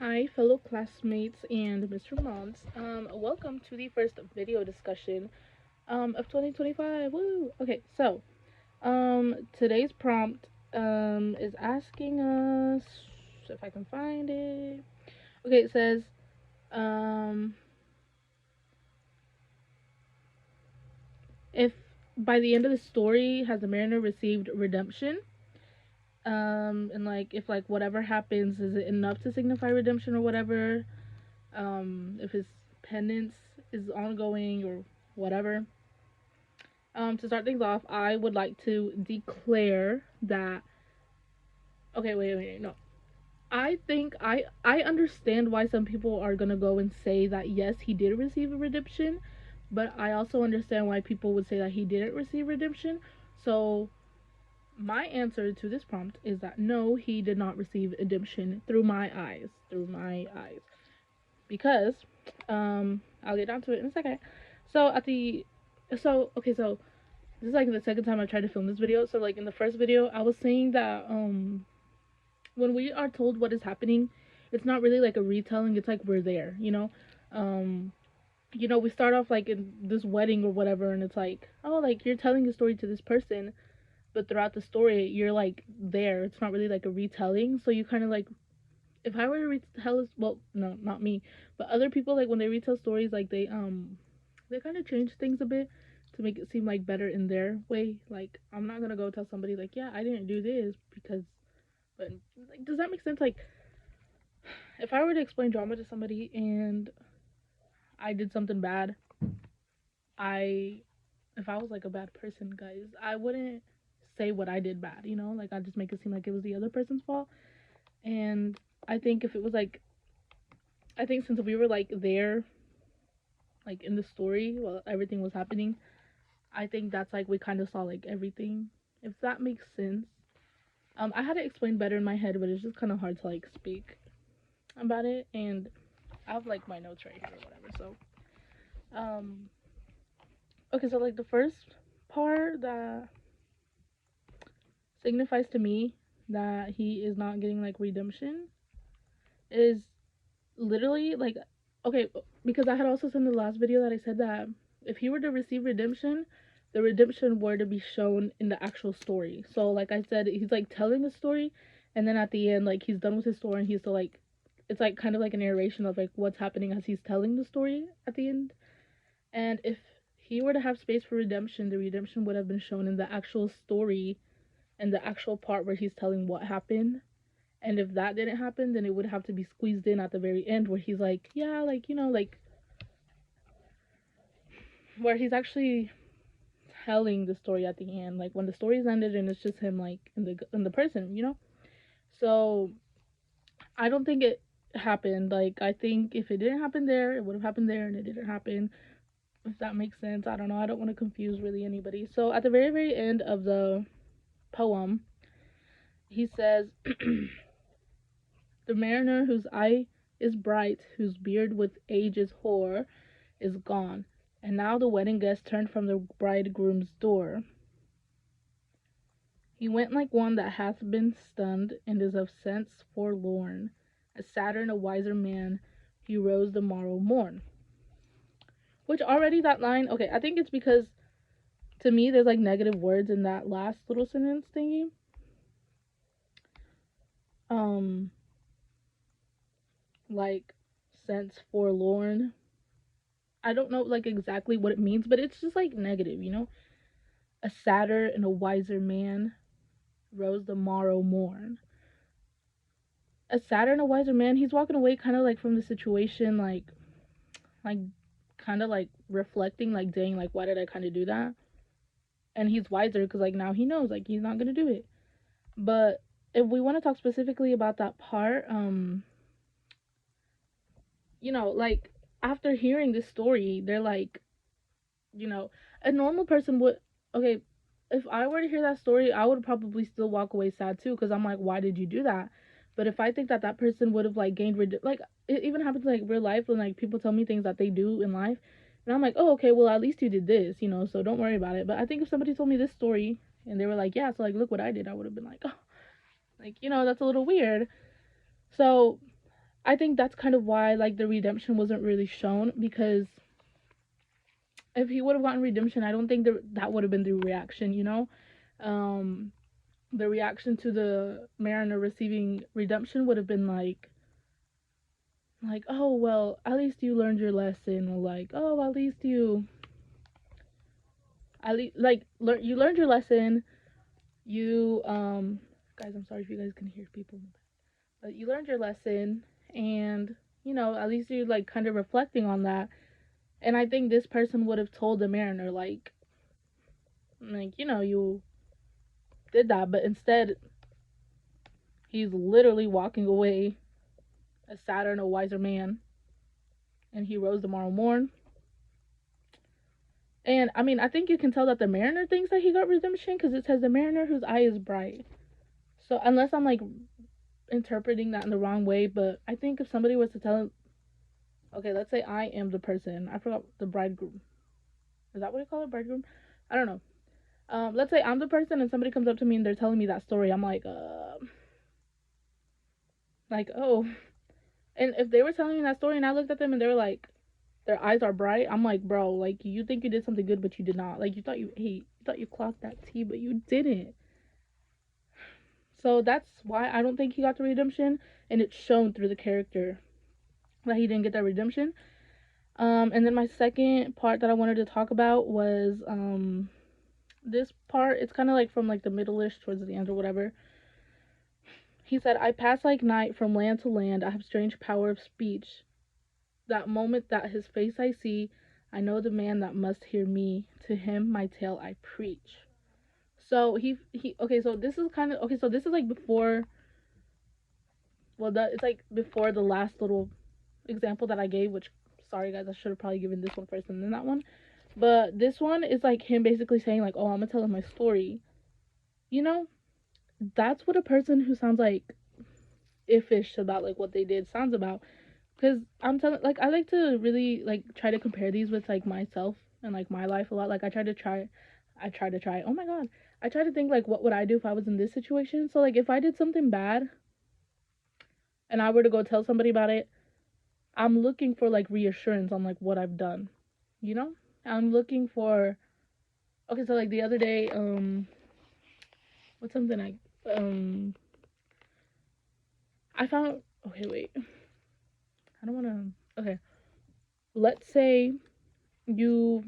Hi, fellow classmates and Mr. Mons. Welcome to the first video discussion of 2025. Woo! Okay, so today's prompt is asking us if I can find it. Okay, it says um, if by the end of the story has the mariner received redemption? And like if like whatever happens, is it enough to signify redemption or whatever? If his penance is ongoing or whatever. To start things off, I would like to declare that. Okay, wait, no. I think I understand why some people are gonna go and say that yes, he did receive a redemption, but I also understand why people would say that he didn't receive redemption. So my answer to this prompt is that no, he did not receive redemption through my eyes. Through my eyes. Because I'll get down to it in a second. So at the so this is like the second time I tried to film this video. So like in the first video I was saying that when we are told what is happening, it's not really like a retelling, it's like we're there, you know? Um we start off like in this wedding or whatever, and it's like, oh, like you're telling a story to this person, but throughout the story you're like there. It's not really like a retelling. So you kind of like, if I were to retell, well, no, not me, but other people, like when they retell stories, like they kind of change things a bit to make it seem like better in their way. Like I'm not gonna go tell somebody like, yeah, I didn't do this because, but like, does that make sense? Like if I were to explain drama to somebody and I did something bad, I if I was like a bad person, guys, I wouldn't say what I did bad, like I'd just make it seem like it was the other person's fault. And I think if it was like, I think since we were like there, like in the story while everything was happening, I think that's like we kind of saw like everything, if that makes sense. I had it explained better in my head, but it's just kind of hard to like speak about it. And I have like my notes right here or whatever. Um, okay, so like the first part that signifies to me that he is not getting like redemption is literally like, okay, because I had also said in the last video that I said that if he were to receive redemption, the redemption were to be shown in the actual story. So like I said, he's like telling a story, and then at the end, like he's done with his story and he's still like, it's like kind of like a narration of like what's happening as he's telling the story at the end. And if he were to have space for redemption, the redemption would have been shown in the actual story and the actual part where he's telling what happened. And if that didn't happen, then it would have to be squeezed in at the very end where he's like, yeah, like, like where he's actually telling the story at the end, like when the story's ended and it's just him like in the person. So I don't think it happened. Like I think if it didn't happen there, it would have happened there, and it didn't happen. If that makes sense, I don't know. I don't want to confuse really anybody. So at the very very end of the poem, he says, "The mariner whose eye is bright, whose beard with age is hoar, is gone, and now the wedding guests turned from the bridegroom's door. He went like one that hath been stunned, and is of sense forlorn. As Saturn, a wiser man, he rose the morrow morn." Which already that line, okay, I think it's because to me there's like negative words in that last little sentence thingy. Um, like sense forlorn. I don't know like exactly what it means, but it's just like negative. A sadder and a wiser man rose the morrow morn. A sadder and a wiser man, he's walking away kind of like from the situation, like kind of like reflecting, like, dang, like why did I kind of do that? And he's wiser because like now he knows like he's not gonna do it. But if we want to talk specifically about that part, like after hearing this story, they're like, a normal person would, okay, if I were to hear that story, I would probably still walk away sad too, because I'm like, why did you do that? But if I think that that person would have like like it even happens like real life when like people tell me things that they do in life, and I'm like, oh, okay, well at least you did this, so don't worry about it. But I think if somebody told me this story and they were like, yeah, so like look what I did, I would have been like, oh, like that's a little weird. So I think that's kind of why like the redemption wasn't really shown, because if he would have gotten redemption, I don't think that would have been the reaction, you know? Um, the reaction to the Mariner receiving redemption would have been like, oh well, at least you learned your lesson, or like, oh, at least you learned your lesson. You guys, I'm sorry if you guys can hear people, but you learned your lesson, and at least you're like kind of reflecting on that. And I think this person would have told the Mariner like you did that, but instead he's literally walking away a sadder and a wiser man, and he rose tomorrow morn. And I mean, I think you can tell that the Mariner thinks that he got redemption, because it says the Mariner whose eye is bright. So unless I'm like interpreting that in the wrong way, but I think if somebody was to tell him, okay, let's say I am the person, I forgot the bridegroom. Is that what you call it, bridegroom? I don't know. Let's say I'm the person and somebody comes up to me and they're telling me that story. I'm like, oh. And if they were telling me that story and I looked at them and they were like, their eyes are bright, I'm like, bro, like you think you did something good, but you did not. Like you thought you clocked that tea, but you didn't. So that's why I don't think he got the redemption, and it's shown through the character that he didn't get that redemption. And then my second part that I wanted to talk about was this part. It's kind of like from like the middle-ish towards the end or whatever. He said, I pass like night from land to land. I have strange power of speech. That moment that his face I see, I know the man that must hear me. To him my tale I preach. So he okay, so this is kind of okay, so this is like before, well, it's like before the last little example that I gave, which, sorry guys, I should have probably given this one first and then that one. But this one is like him basically saying like, oh, I'm gonna tell him my story. You know, that's what a person who sounds like iffish about like what they did sounds about. Because I'm telling, like, I like to really like try to compare these with like myself and like my life a lot. Like I try to try. Oh my god, I try to think like what would I do if I was in this situation. So like if I did something bad and I were to go tell somebody about it, I'm looking for like reassurance on like what I've done. You know, I'm looking for. Okay, so like the other day, what's something I found. Okay, wait. I don't want to. Okay, let's say you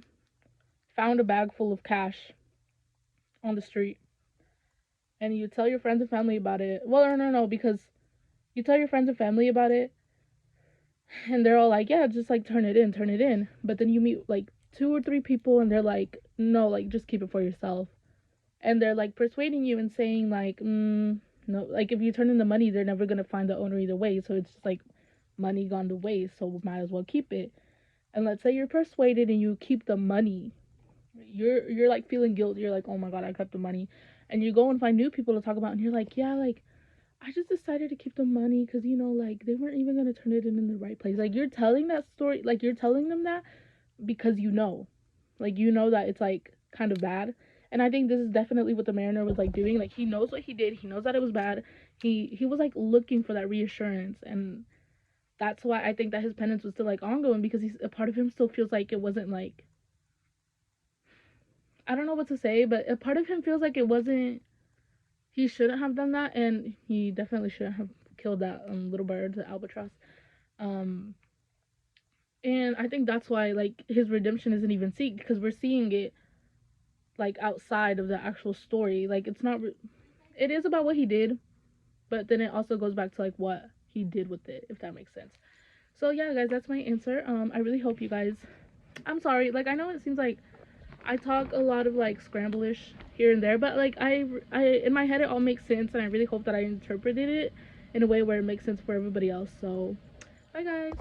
found a bag full of cash on the street and you tell your friends and family about it. Well, no, because you tell your friends and family about it and they're all like, yeah, just like turn it in, turn it in. But then you meet like two or three people and they're like, no, like just keep it for yourself. And they're like persuading you and saying like, no, like if you turn in the money, they're never gonna find the owner either way. So it's just like money gone to waste. So might as well keep it. And let's say you're persuaded and you keep the money, you're like feeling guilty. You're like, oh my god, I kept the money, and you go and find new people to talk about, and you're like, yeah, like I just decided to keep the money because like they weren't even gonna turn it in the right place. Like you're telling that story, like you're telling them that because like that it's like kind of bad. And I think this is definitely what the Mariner was like doing. Like he knows what he did. He knows that it was bad. He was like looking for that reassurance, and that's why I think that his penance was still like ongoing, because he's a part of him still feels like it wasn't like, I don't know what to say, but a part of him feels like it wasn't. He shouldn't have done that, and he definitely shouldn't have killed that little bird, the albatross. Um, and I think that's why like his redemption isn't even seen, because we're seeing it like outside of the actual story. Like it's not. It is about what he did, but then it also goes back to like what he did with it, if that makes sense. So yeah, guys, that's my answer. I really hope you guys. I'm sorry. Like I know it seems like I talk a lot of like scramblish here and there, but like I in my head it all makes sense, and I really hope that I interpreted it in a way where it makes sense for everybody else. So, bye guys.